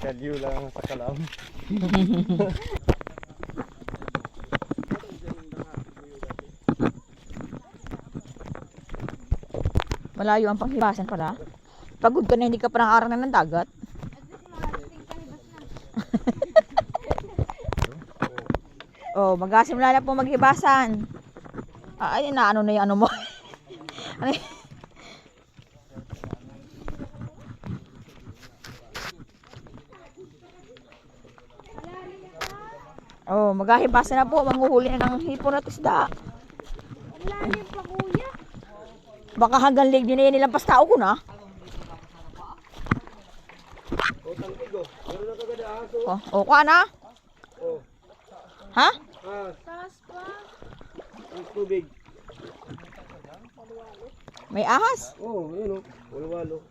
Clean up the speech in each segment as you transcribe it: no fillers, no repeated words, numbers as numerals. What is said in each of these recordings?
Kalyo lang sa kalam. Malayo ang panghibasan pala. Pagod ka na, hindi ka parang arang ng dagat. Oh, magkasimula na po maghibasan. Ay, ano na yung ano mo. Ano y- Oh, maghibasan na po. Manghuhuli na ng hipon at isda. Lalim pa kuya. Baka hanggang leg nyo na yan nilampas tao ko na. Oh, ka na? Ha? Taas pa. Ang tubig. May ahas? Oo, yun o. Walo-walo.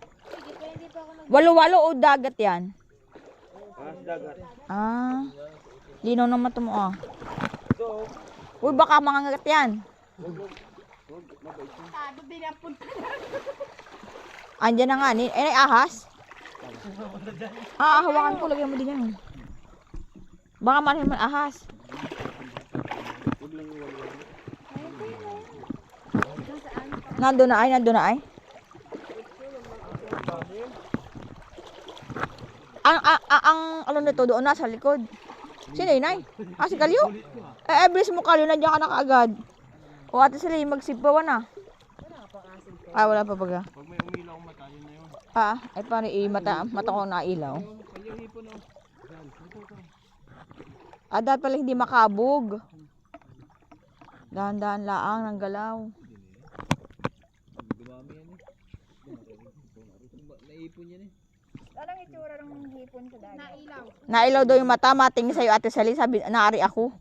Hindi pa ako nag... Walo-walo o dagat yan? Ahas dagat. Ah, linaw naman ito mo ah. So, Uy, baka mangangagat yan. Ano din ang punta na. Andyan na nga. Ay, ahas? Hawakan ko. Lagyan mo din yan. Baka manahin mo ahas. Nandun na ay. Ang ano nito doon nasa likod. Sino yun ay? Si Kalyo? Bilis mo Kalyo, nandiyan ka na kaagad. O ate sila yung magsipawan na. Wala pa baga. pag may umilaw mata, yun na yun. Ay paano mata ko na ilaw. Kanyang hipon o. Dapat pala hindi makabog. Dahan-dahan laang ng galaw. Dumami yan eh. Naipon yan eh. Anong itsura ng hipon sa dagat? Nailaw. Nailaw daw yung mata, matingin sa'yo ate Sally, sabi, naari ako.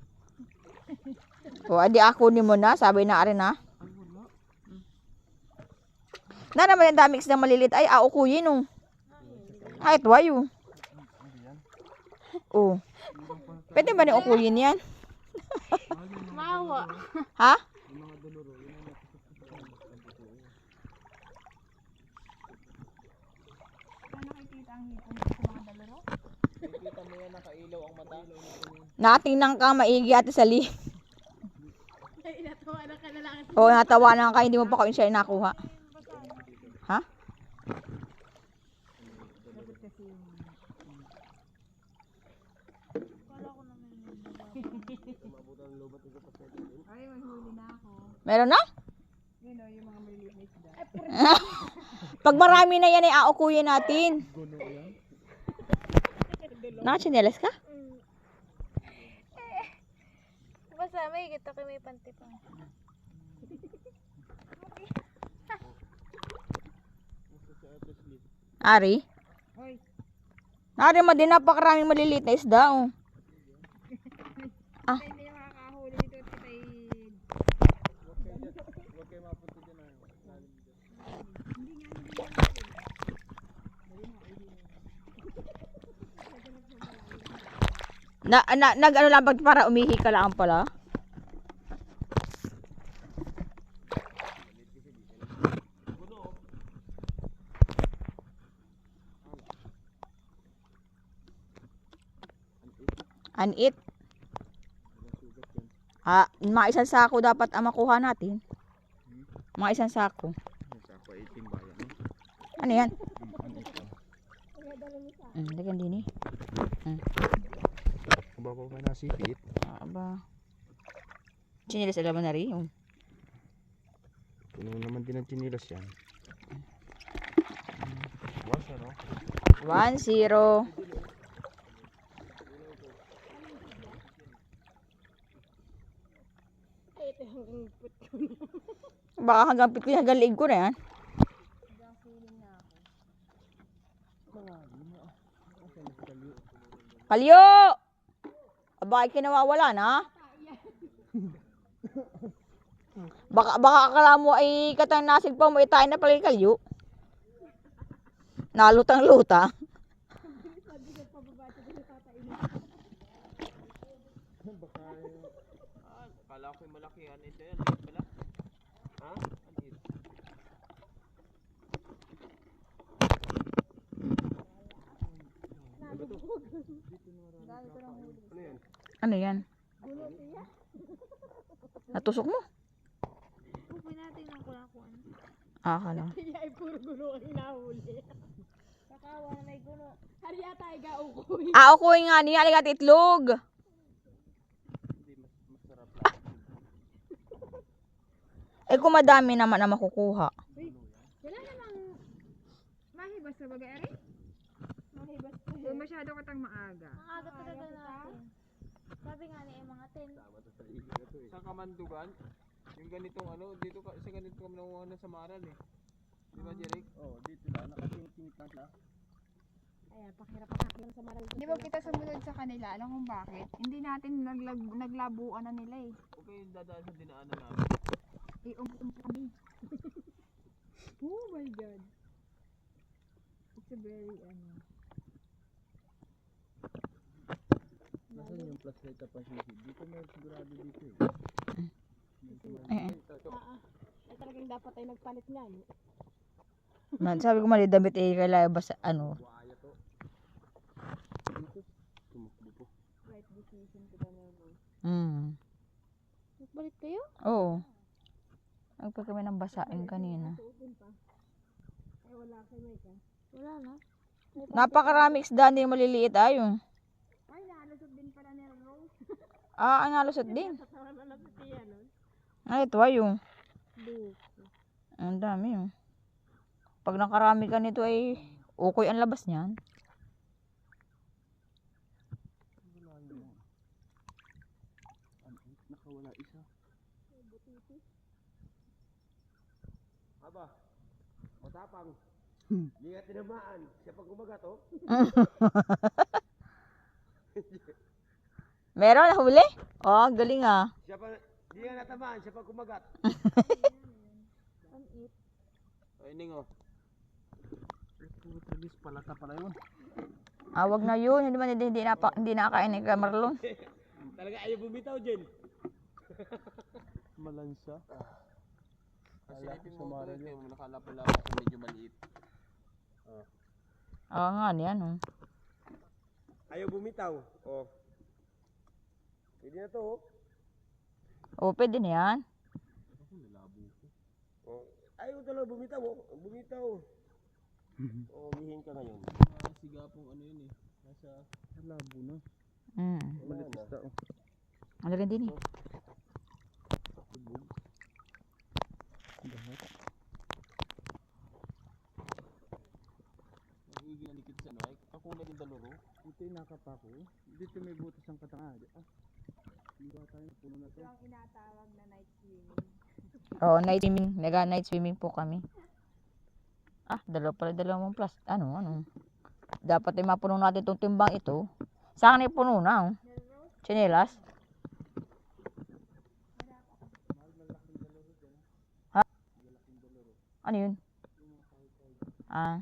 O, adi ako ni mo na, sabi naari na. Na naman yung daming isdang malilit, ay aukuyin o. Ay, tuwayo. O. Pwede ba ni ukuyin yan? Mawa. Ha? Nakikita ang hipon sa mga dalaro? Nakikita mo yan, nakailaw ang mata. Natingnan ka, maigi ate Sally. Ay, natuwa na ka na lang. O, natawanan ka, hindi mo pa ko siya nakuha. Ha? Ay, maghuli na ako. Meron na? Yun o, yung mga maliliit na isda. Pag marami na yan, ay aukuyin natin. Nakachinelas ka? Basta may kita ko may panty pa. Ari? Hoy. Ari mo din, napakaraming maliliit na isda. Oh. Ah. Hindi makakahuli dito at kita'y... Huwag kayo mapunta dyan ah. Nag-ano lang pag para umihi ka lang pala. Anit. Mga isang sako dapat ang makuha natin. Mga isang sako. Sako 18 bayan. Ano yan? Dagan din eh. Babaw ka na sipit. Aba. Chinilas alam mo na rin. Puno naman din ang chinilas yan. Wasa no? 1-0. Ay, ito yung input ko. Baka hanggang pitli hanggang liig ko na yan. Kalyo! Aba, kinawawala na. Baka akala mo ay katang nasig pa mo itain na pala yung kalyo. Nalutang-luta. Kala ko yung malaki yan. Ito yan. Liit pala. Ha? Liit. Ano yan? Natusok mo? Upoy natin ang kulakuan. Ah, akala. Kaya ay puro gulo ang hinahuli. Kakawa na may gulo. Hariya tayo ga ukoy. Ah, okay nga niya. Aligat itlog. Eh, kung madami naman na makukuha. Wala namang mahibas sa bagay ari? Mahibas pa. O masyado katang maaga. Maaga talaga natin. Sabi nga ni mga 10. Sa Kamandugan, yung ganitong ano, dito ka, sa ganito kami nanguha ng samaran eh. Di ba, Jeric? Oh, dito lang. Nakatingin lang siya. Ayan, pakirap sa maral. Di ba kita sumunod sa kanila? Alam kung bakit? Hindi natin naglabuan na nila eh. Huwag kayong dadaan sa dinaanan namin. Kami. Oh my God. It's a very, Nasaan yung flashlight na pansisi? Dito may sigurado dito eh. Ay talagang dapat ay nagpalit niyan. Man, sabi ko mali damit eh, kailangan basta ano. Buhaya to. Tumakbo po. Right decision to the level. Nagpalit kayo? Oo. Nagpa kami ng basain kanina. Ay wala kay Mike. Wala na. Napakarami isda, hindi maliliit ayun. Ay nalusot din pala ni Rose. Ah, ang nalusot din. Tawa na si Tia nun. Ay, ito ayun. Duke. Ang dami yun. Pag nakarami ka nito ay ukoy ang labas niyan. Nakawala isa. Aba, matapang. Hindi nga tinamaan. Siya pag kumagat oh. Meron na huli? Oh, galing ah. Siya pa, hindi nga natamaan. Siya pag kumagat. Ay, Ning oh. Putragis palata pala yun. Ah, wag na yun. Hindi nakakain ni Marlon. Talaga ayaw bumitaw, Jen. Malansa. Silipin mo ito, yung nakalapalawa kung medyo maliit. Oo nga, yan oh. Ayaw bumitaw. Oh. Pwede na to oh. Oh, pwede na yan. Oh. Ayaw talaga bumitaw oh. Bumitaw. Oh, umihin ka ngayon. Sigapong ano yun eh. Nasa Labo na. Malipis ta oh. Ang lagyan din eh. Nagiging alikit sa ano. Ay, kakulad yung daluro. Ito yung nakapako. Dito may butas ang katangadi. Ah. Hindi ba tayo puno na to? Ang inatawag na night swimming. Oh, night swimming. Night swimming po kami. Ah, dalawang plus. Ano. Dapat ay mapuno natin itong timbang ito. Saan na puno na oh. Chinelas. Ha? Ano yun? Ah.